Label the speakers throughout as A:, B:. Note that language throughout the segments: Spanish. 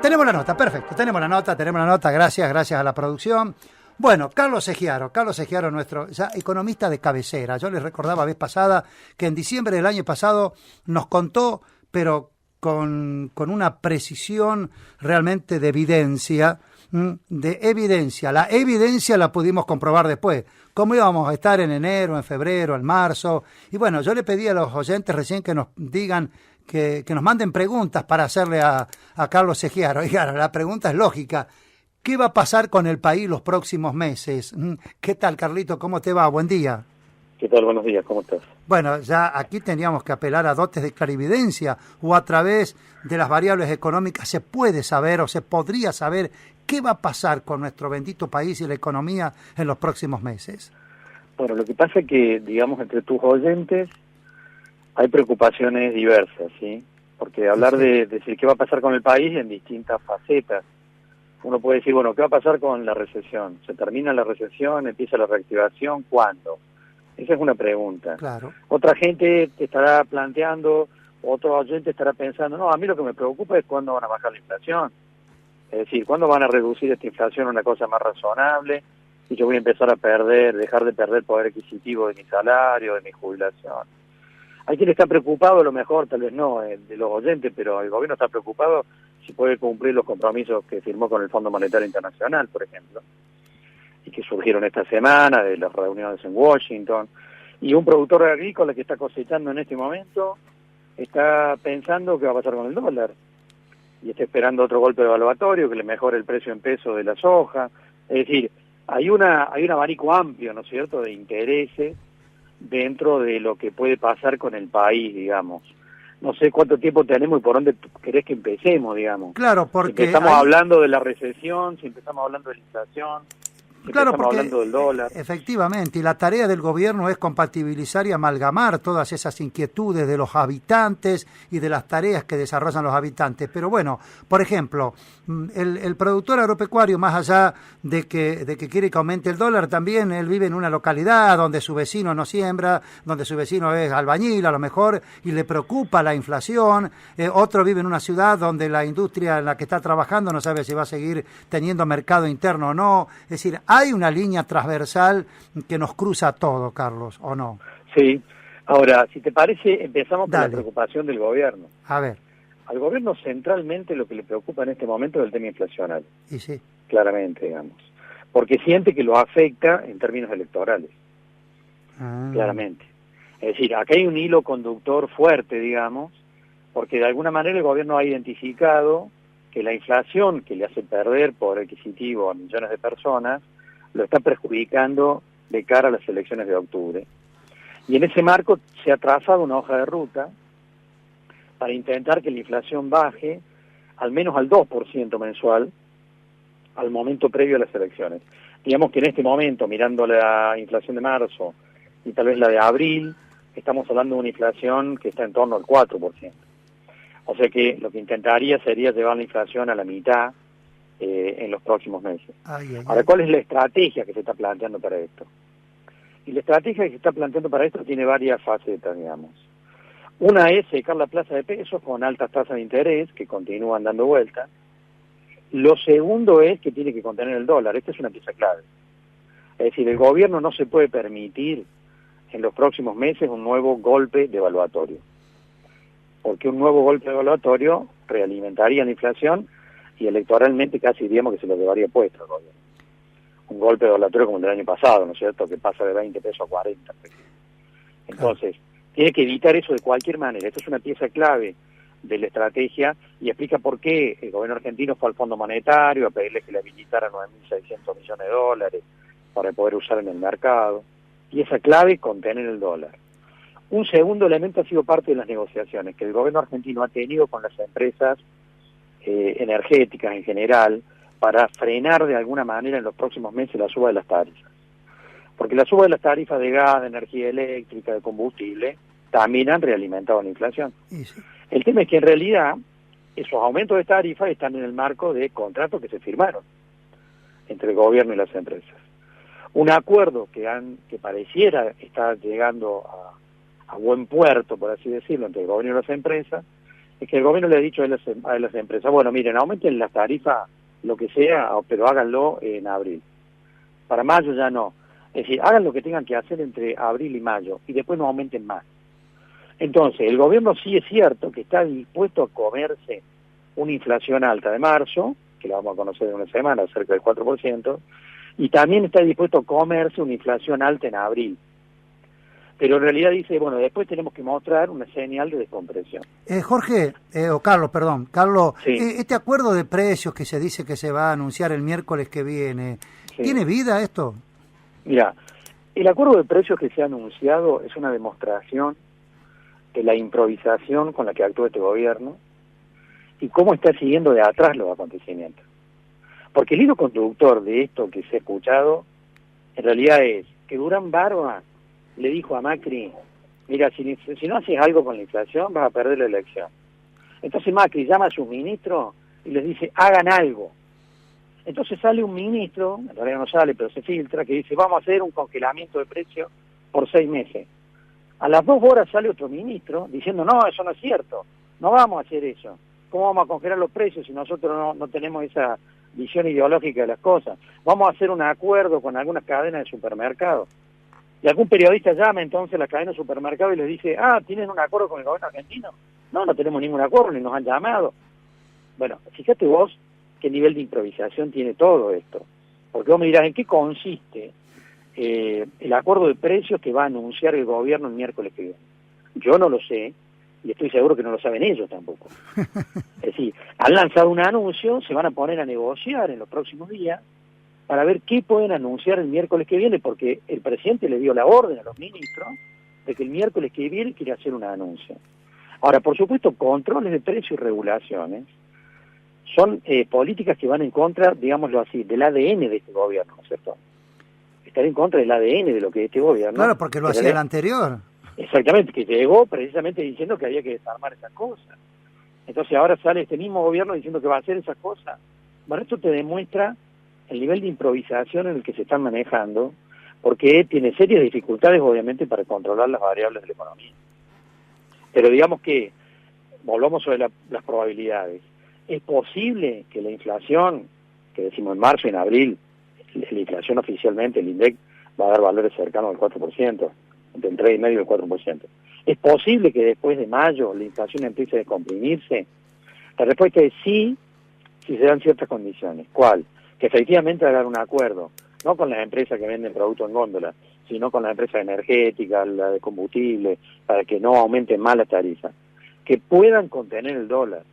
A: Tenemos la nota, perfecto, tenemos la nota, gracias a la producción. Bueno, Carlos Egiaro, nuestro ya economista de cabecera. Yo les recordaba vez pasada que en diciembre del año pasado nos contó, pero con una precisión realmente de evidencia, La evidencia la pudimos comprobar después. ¿Cómo íbamos a estar en enero, en febrero, en marzo? Y bueno, yo le pedí a los oyentes recién que nos digan, que nos manden preguntas para hacerle a Carlos Egiaro. Y claro, la pregunta es lógica. ¿Qué va a pasar con el país los próximos meses? ¿Qué tal, Carlito? ¿Cómo te va? Buen día.
B: ¿Qué tal? Buenos días, ¿cómo estás?
A: Bueno, ya aquí teníamos que apelar a dotes de clarividencia o a través de las variables económicas se puede saber o se podría saber qué va a pasar con nuestro bendito país y la economía en los próximos meses.
B: Bueno, lo que pasa es que, digamos, entre tus oyentes hay preocupaciones diversas, ¿sí? Porque hablar de decir qué va a pasar con el país en distintas facetas. Uno puede decir, bueno, ¿qué va a pasar con la recesión? ¿Se termina la recesión? ¿Empieza la reactivación? ¿Cuándo? Esa es una pregunta.
A: Claro.
B: Otra gente te estará planteando, otro oyente estará pensando, no, a mí lo que me preocupa es cuándo van a bajar la inflación. Es decir, cuándo van a reducir esta inflación a una cosa más razonable y yo voy a empezar a dejar de perder poder adquisitivo de mi salario, de mi jubilación. Hay quien está preocupado, a lo mejor, tal vez no, de los oyentes, pero el gobierno está preocupado si puede cumplir los compromisos que firmó con el Fondo Monetario Internacional, por ejemplo, y que surgieron esta semana de las reuniones en Washington. Y un productor agrícola que está cosechando en este momento está pensando qué va a pasar con el dólar y está esperando otro golpe evaluatorio que le mejore el precio en peso de la soja. Es decir, hay un abanico amplio, ¿no es cierto?, de intereses dentro de lo que puede pasar con el país, digamos. No sé cuánto tiempo tenemos y por dónde querés que empecemos, digamos.
A: Claro, porque
B: si empezamos hablando de la recesión, si empezamos hablando de la inflación, si empezamos hablando del dólar.
A: Efectivamente, y la tarea del gobierno es compatibilizar y amalgamar todas esas inquietudes de los habitantes y de las tareas que desarrollan los habitantes. Pero bueno, por ejemplo, el productor agropecuario, más allá de que quiere que aumente el dólar, también él vive en una localidad donde su vecino no siembra, donde su vecino es albañil a lo mejor, y le preocupa la inflación. Otro vive en una ciudad donde la industria en la que está trabajando no sabe si va a seguir teniendo mercado interno o no. Es decir, hay una línea transversal que nos cruza a todo, Carlos, ¿o no?
B: Sí. Ahora, si te parece, empezamos por la preocupación del gobierno.
A: A ver.
B: Al gobierno centralmente lo que le preocupa en este momento es el tema inflacionario.
A: Y sí.
B: Claramente, digamos. Porque siente que lo afecta en términos electorales. Claramente. Es decir, acá hay un hilo conductor fuerte, digamos, porque de alguna manera el gobierno ha identificado que la inflación que le hace perder poder adquisitivo a millones de personas lo está perjudicando de cara a las elecciones de octubre. Y en ese marco se ha trazado una hoja de ruta para intentar que la inflación baje al menos al 2% mensual al momento previo a las elecciones. Digamos que en este momento, mirando la inflación de marzo y tal vez la de abril, estamos hablando de una inflación que está en torno al 4%. O sea que lo que intentaría sería llevar la inflación a la mitad en los próximos meses. Ahora, ¿cuál es la estrategia que se está planteando para esto? Y la estrategia que se está planteando para esto tiene varias facetas, digamos. Una es secar la plaza de pesos con altas tasas de interés que continúan dando vuelta. Lo segundo es que tiene que contener el dólar. Esta es una pieza clave. Es decir, el gobierno no se puede permitir en los próximos meses un nuevo golpe devaluatorio. Porque un nuevo golpe devaluatorio realimentaría la inflación y electoralmente casi diríamos que se lo llevaría puesto al gobierno. Un golpe devaluatorio como el del año pasado, ¿no es cierto?, que pasa de 20 pesos a 40. Entonces, tiene que evitar eso de cualquier manera. Esto es una pieza clave de la estrategia y explica por qué el gobierno argentino fue al Fondo Monetario a pedirle que le habilitaran 9.600 millones de dólares para poder usar en el mercado. Y esa clave, contener el dólar. Un segundo elemento ha sido parte de las negociaciones que el gobierno argentino ha tenido con las empresas energéticas en general para frenar de alguna manera en los próximos meses la suba de las tarifas. Porque la suba de las tarifas de gas, de energía eléctrica, de combustible, también han realimentado la inflación. Sí. El tema es que en realidad esos aumentos de tarifas están en el marco de contratos que se firmaron entre el gobierno y las empresas. Un acuerdo que pareciera estar llegando a buen puerto, por así decirlo, entre el gobierno y las empresas, es que el gobierno le ha dicho a las empresas, bueno, miren, aumenten las tarifas, lo que sea, pero háganlo en abril. Para mayo ya no. Es decir, hagan lo que tengan que hacer entre abril y mayo y después no aumenten más. Entonces, el gobierno sí es cierto que está dispuesto a comerse una inflación alta de marzo, que la vamos a conocer en una semana, cerca del 4%, y también está dispuesto a comerse una inflación alta en abril. Pero en realidad dice, bueno, después tenemos que mostrar una señal de descompresión.
A: Jorge, o Carlos, perdón, Carlos,
B: Sí.
A: este acuerdo de precios que se dice que se va a anunciar el miércoles que viene,
B: Sí.
A: ¿tiene vida esto?
B: Mira, el acuerdo de precios que se ha anunciado es una demostración de la improvisación con la que actúa este gobierno y cómo está siguiendo de atrás los acontecimientos. Porque el hilo conductor de esto que se ha escuchado, en realidad es que Durán Barba le dijo a Macri, mira, si no haces algo con la inflación, vas a perder la elección. Entonces Macri llama a sus ministros y les dice, hagan algo. Entonces sale un ministro, en realidad no sale, pero se filtra, que dice, vamos a hacer un congelamiento de precios por 6 meses. A las 2 horas sale otro ministro diciendo, no, eso no es cierto, no vamos a hacer eso. ¿Cómo vamos a congelar los precios si nosotros no tenemos esa visión ideológica de las cosas? Vamos a hacer un acuerdo con algunas cadenas de supermercados. Y algún periodista llama entonces a la cadena de supermercados y les dice, ¿tienen un acuerdo con el gobierno argentino? No, no tenemos ningún acuerdo, ni nos han llamado. Bueno, fíjate vos qué nivel de improvisación tiene todo esto. Porque vos me dirás, ¿en qué consiste el acuerdo de precios que va a anunciar el gobierno el miércoles que viene? Yo no lo sé, y estoy seguro que no lo saben ellos tampoco. Es decir, han lanzado un anuncio, se van a poner a negociar en los próximos días para ver qué pueden anunciar el miércoles que viene, porque el presidente le dio la orden a los ministros de que el miércoles que viene quiere hacer un anuncio. Ahora, por supuesto, controles de precios y regulaciones son políticas que van en contra, digámoslo así, del ADN de este gobierno, ¿no es cierto? Estar en contra del ADN de lo que es este gobierno.
A: Claro, porque lo hacía el anterior.
B: Exactamente, que llegó precisamente diciendo que había que desarmar esas cosas. Entonces ahora sale este mismo gobierno diciendo que va a hacer esas cosas. Bueno, esto te demuestra el nivel de improvisación en el que se están manejando, porque tiene serias dificultades, obviamente, para controlar las variables de la economía. Pero digamos que, volvamos sobre las probabilidades. Es posible que la inflación, que decimos en marzo y en abril, la inflación oficialmente, el INDEC, va a dar valores cercanos al 4%, entre el 3,5% y el 4%. ¿Es posible que después de mayo la inflación empiece a descomprimirse? La respuesta es sí, si se dan ciertas condiciones. ¿Cuál? Que efectivamente hagan un acuerdo, no con las empresas que venden productos en góndola, sino con las empresas energéticas, la de combustible, para que no aumenten más las tarifas, que puedan contener el dólar.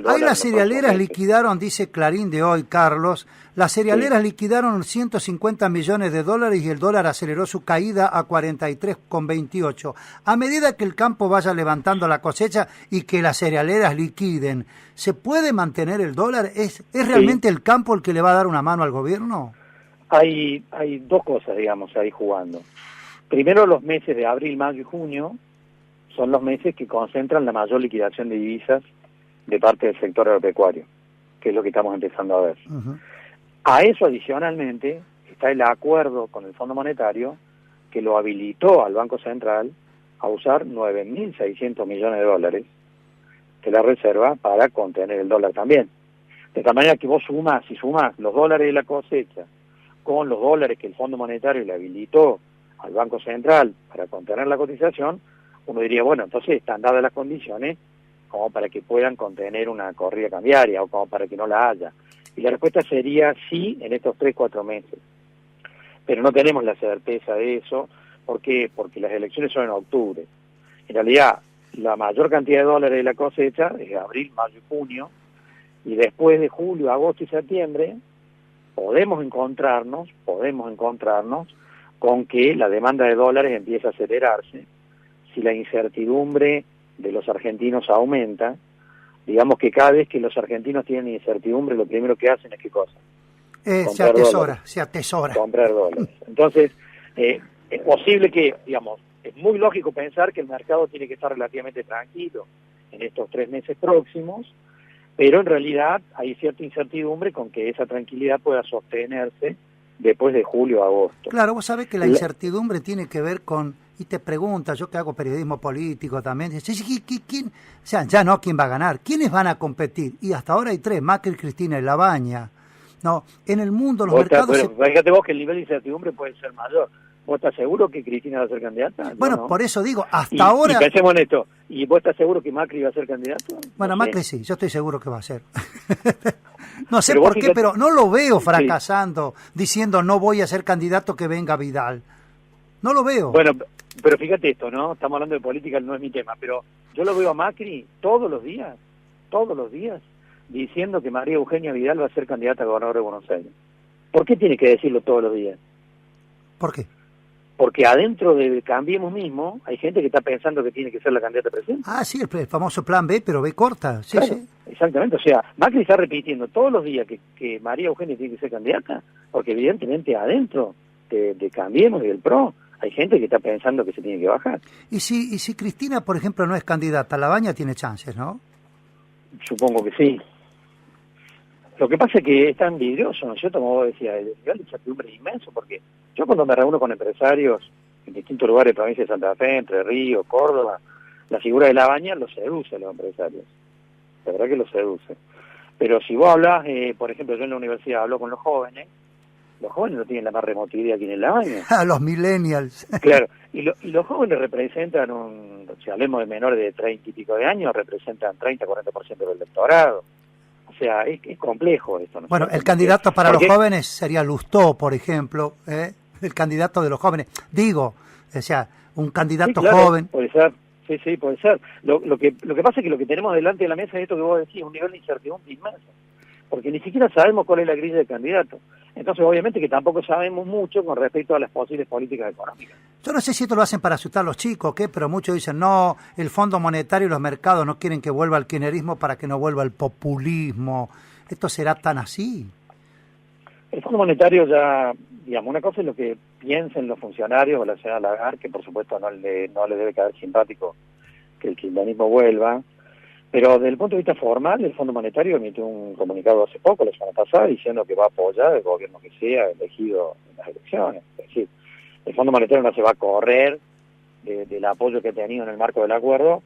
A: Ahí las cerealeras liquidaron, dice Clarín de hoy, Carlos, las cerealeras liquidaron 150 millones de dólares y el dólar aceleró su caída a 43,28. A medida que el campo vaya levantando la cosecha y que las cerealeras liquiden, ¿se puede mantener el dólar? ¿Es realmente el campo el que le va a dar una mano al gobierno?
B: Hay dos cosas, digamos, ahí jugando. Primero, los meses de abril, mayo y junio son los meses que concentran la mayor liquidación de divisas de parte del sector agropecuario, que es lo que estamos empezando a ver. Uh-huh. A eso adicionalmente está el acuerdo con el Fondo Monetario que lo habilitó al Banco Central a usar 9.600 millones de dólares de la reserva para contener el dólar también. De tal manera que vos si sumás los dólares de la cosecha con los dólares que el Fondo Monetario le habilitó al Banco Central para contener la cotización, uno diría, bueno, entonces están dadas las condiciones como para que puedan contener una corrida cambiaria o como para que no la haya. Y la respuesta sería sí en estos 3-4 meses. Pero no tenemos la certeza de eso. ¿Por qué? Porque las elecciones son en octubre. En realidad, la mayor cantidad de dólares de la cosecha es abril, mayo y junio. Y después de julio, agosto y septiembre, podemos encontrarnos con que la demanda de dólares empieza a acelerarse. Si la incertidumbre de los argentinos aumenta, digamos que cada vez que los argentinos tienen incertidumbre, lo primero que hacen es ¿qué cosa?
A: Se atesora.
B: Comprar dólares. Entonces, es posible que, digamos, es muy lógico pensar que el mercado tiene que estar relativamente tranquilo en estos 3 meses próximos, pero en realidad hay cierta incertidumbre con que esa tranquilidad pueda sostenerse después de julio a agosto.
A: Claro, vos sabés que la incertidumbre tiene que ver con y te pregunta, yo que hago periodismo político también, dice, ¿quién? O sea, ya no quién va a ganar, ¿quiénes van a competir? Y hasta ahora hay 3, Macri, Cristina y Labaña. No, en el mundo los mercados...
B: Fíjate vos que el nivel de incertidumbre puede ser mayor. ¿Vos estás seguro que Cristina va a ser candidata?
A: Bueno,
B: no.
A: Por eso digo, hasta ahora...
B: Y pensemos en esto, ¿y vos estás seguro que Macri va a ser candidato?
A: Bueno,
B: no sé.
A: Macri sí, yo estoy seguro que va a ser. No sé por qué, pero no lo veo fracasando, diciendo no voy a ser candidato, que venga Vidal. No lo veo.
B: Bueno, pero fíjate esto, ¿no? Estamos hablando de política, no es mi tema, pero yo lo veo a Macri todos los días, diciendo que María Eugenia Vidal va a ser candidata a gobernador de Buenos Aires. ¿Por qué tiene que decirlo todos los días?
A: ¿Por qué?
B: Porque adentro de Cambiemos mismo hay gente que está pensando que tiene que ser la candidata a presidente.
A: Ah, sí, el famoso plan B, pero B corta. Sí,
B: claro,
A: sí.
B: Exactamente, o sea, Macri está repitiendo todos los días que María Eugenia tiene que ser candidata, porque evidentemente adentro de Cambiemos y del PRO hay gente que está pensando que se tiene que bajar.
A: Y si Cristina, por ejemplo, no es candidata, Labaña tiene chances, ¿no?
B: Supongo que sí. Lo que pasa es que es tan vidrioso, ¿no es cierto? Como vos decías, el nivel de incertidumbre es inmenso, porque yo cuando me reúno con empresarios en distintos lugares de provincia de Santa Fe, Entre Ríos, Córdoba, la figura de Labaña los seduce a los empresarios. La verdad que los seduce. Pero si vos hablas, por ejemplo, yo en la universidad hablo con los jóvenes no tienen la más remota idea quién es Labaña.
A: A los millennials.
B: Claro, y los jóvenes representan si hablemos de menores de 30 y pico de años, representan 30-40% del electorado. O sea, es complejo esto. ¿No?
A: Bueno, el candidato para los jóvenes sería Lustó, por ejemplo, el candidato de los jóvenes. Digo, o sea, un candidato joven.
B: Puede ser, sí, puede ser. Lo que pasa es que lo que tenemos delante de la mesa es esto que vos decís, un nivel de incertidumbre inmenso. Porque ni siquiera sabemos cuál es la grilla del candidato. Entonces, obviamente que tampoco sabemos mucho con respecto a las posibles políticas económicas.
A: Yo no sé si esto lo hacen para asustar a los chicos, ¿qué? Pero muchos dicen, no, el Fondo Monetario y los mercados no quieren que vuelva el kirchnerismo para que no vuelva el populismo. ¿Esto será tan así?
B: El Fondo Monetario ya, digamos, una cosa es lo que piensen los funcionarios o la señora Lagarde, que por supuesto no le debe caer simpático que el kirchnerismo vuelva. Pero desde el punto de vista formal, el Fondo Monetario emitió un comunicado hace poco, la semana pasada, diciendo que va a apoyar el gobierno que sea elegido en las elecciones. Es decir, el Fondo Monetario no se va a correr del apoyo que ha tenido en el marco del acuerdo,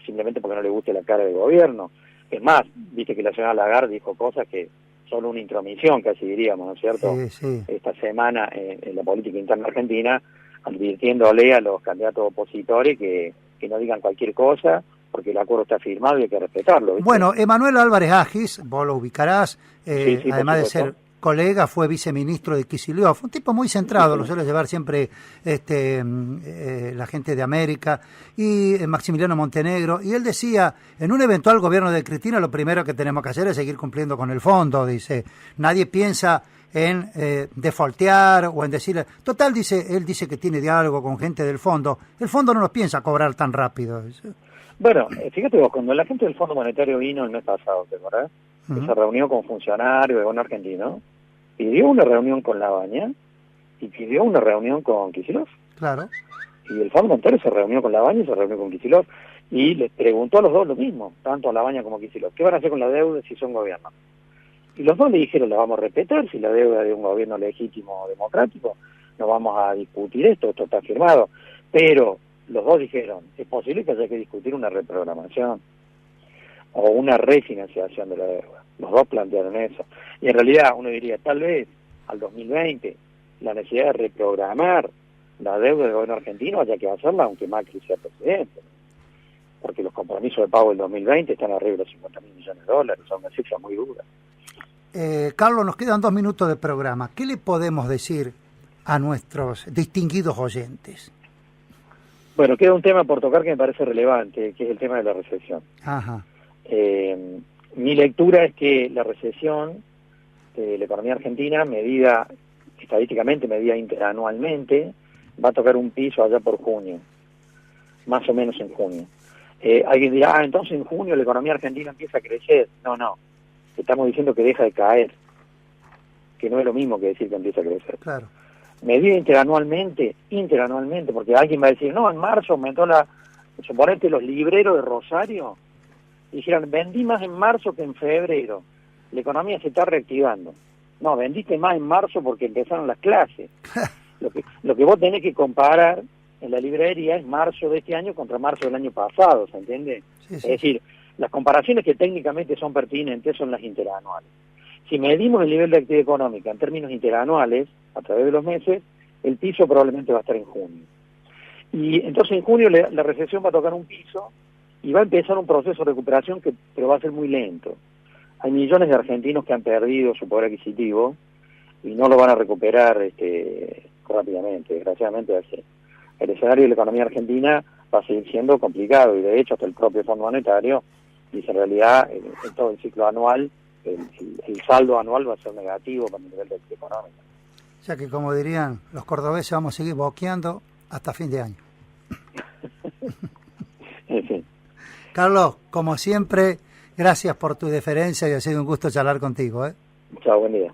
B: simplemente porque no le guste la cara del gobierno. Es más, viste que la señora Lagarde dijo cosas que son una intromisión, casi diríamos, ¿no es cierto?
A: Sí.
B: Esta semana en la política interna argentina, advirtiéndole a los candidatos opositores que no digan cualquier cosa, porque el acuerdo está firmado y hay que respetarlo, ¿viste?
A: Bueno, Emanuel Álvarez Agis, vos lo ubicarás,
B: sí,
A: además de ser colega, fue viceministro de Kicillof, fue un tipo muy centrado, lo suele llevar siempre la gente de América, y Maximiliano Montenegro, y él decía, en un eventual gobierno de Cristina, lo primero que tenemos que hacer es seguir cumpliendo con el fondo, dice, nadie piensa en defaultear o en decirle, total, él dice que tiene diálogo con gente del fondo, el fondo no nos piensa cobrar tan rápido, dice.
B: Bueno, fíjate vos, cuando la gente del Fondo Monetario vino el mes pasado, ¿te acordás? Uh-huh. Se reunió con funcionarios de gobierno argentino, pidió una reunión con Labaña y pidió una reunión con Kicillof.
A: Claro.
B: Y el Fondo Monetario se reunió con Labaña y se reunió con Kicillof y les preguntó a los dos lo mismo, tanto a Labaña como a Kicillof, ¿qué van a hacer con la deuda si son gobierno? Y los dos le dijeron, la vamos a respetar, si la deuda de un gobierno legítimo o democrático, no vamos a discutir esto está firmado, pero los dos dijeron, es posible que haya que discutir una reprogramación o una refinanciación de la deuda. Los dos plantearon eso. Y en realidad uno diría, tal vez al 2020 la necesidad de reprogramar la deuda del gobierno argentino haya que hacerla aunque Macri sea presidente. Porque los compromisos de pago del 2020 están arriba de los $50.000 millones, son una cifra muy dura.
A: Carlos, nos quedan 2 minutos de programa. ¿Qué le podemos decir a nuestros distinguidos oyentes?
B: Bueno, queda un tema por tocar que me parece relevante, que es el tema de la recesión.
A: Ajá.
B: Mi lectura es que la recesión de la economía argentina, estadísticamente medida interanualmente, va a tocar un piso allá por junio, más o menos en junio. Alguien dirá, entonces en junio la economía argentina empieza a crecer. No, estamos diciendo que deja de caer, que no es lo mismo que decir que empieza a crecer.
A: Claro.
B: Medida interanualmente, porque alguien va a decir, no, en marzo aumentó suponete los libreros de Rosario, dijeron, vendí más en marzo que en febrero, la economía se está reactivando. No, vendiste más en marzo porque empezaron las clases. Lo que vos tenés que comparar en la librería es marzo de este año contra marzo del año pasado, ¿se entiende?
A: Sí,
B: Es decir, las comparaciones que técnicamente son pertinentes son las interanuales. Si medimos el nivel de actividad económica en términos interanuales, a través de los meses, el piso probablemente va a estar en junio. Y entonces en junio la recesión va a tocar un piso y va a empezar un proceso de recuperación pero va a ser muy lento. Hay millones de argentinos que han perdido su poder adquisitivo y no lo van a recuperar rápidamente, desgraciadamente así. El escenario de la economía argentina va a seguir siendo complicado y de hecho hasta el propio Fondo Monetario dice en realidad en todo el ciclo anual el saldo anual va a ser negativo para el nivel de actividad económica.
A: O sea que, como dirían los cordobeses, vamos a seguir boqueando hasta fin de año.
B: Sí.
A: Carlos, como siempre, gracias por tu deferencia y ha sido un gusto charlar contigo.
B: Chao, buen día.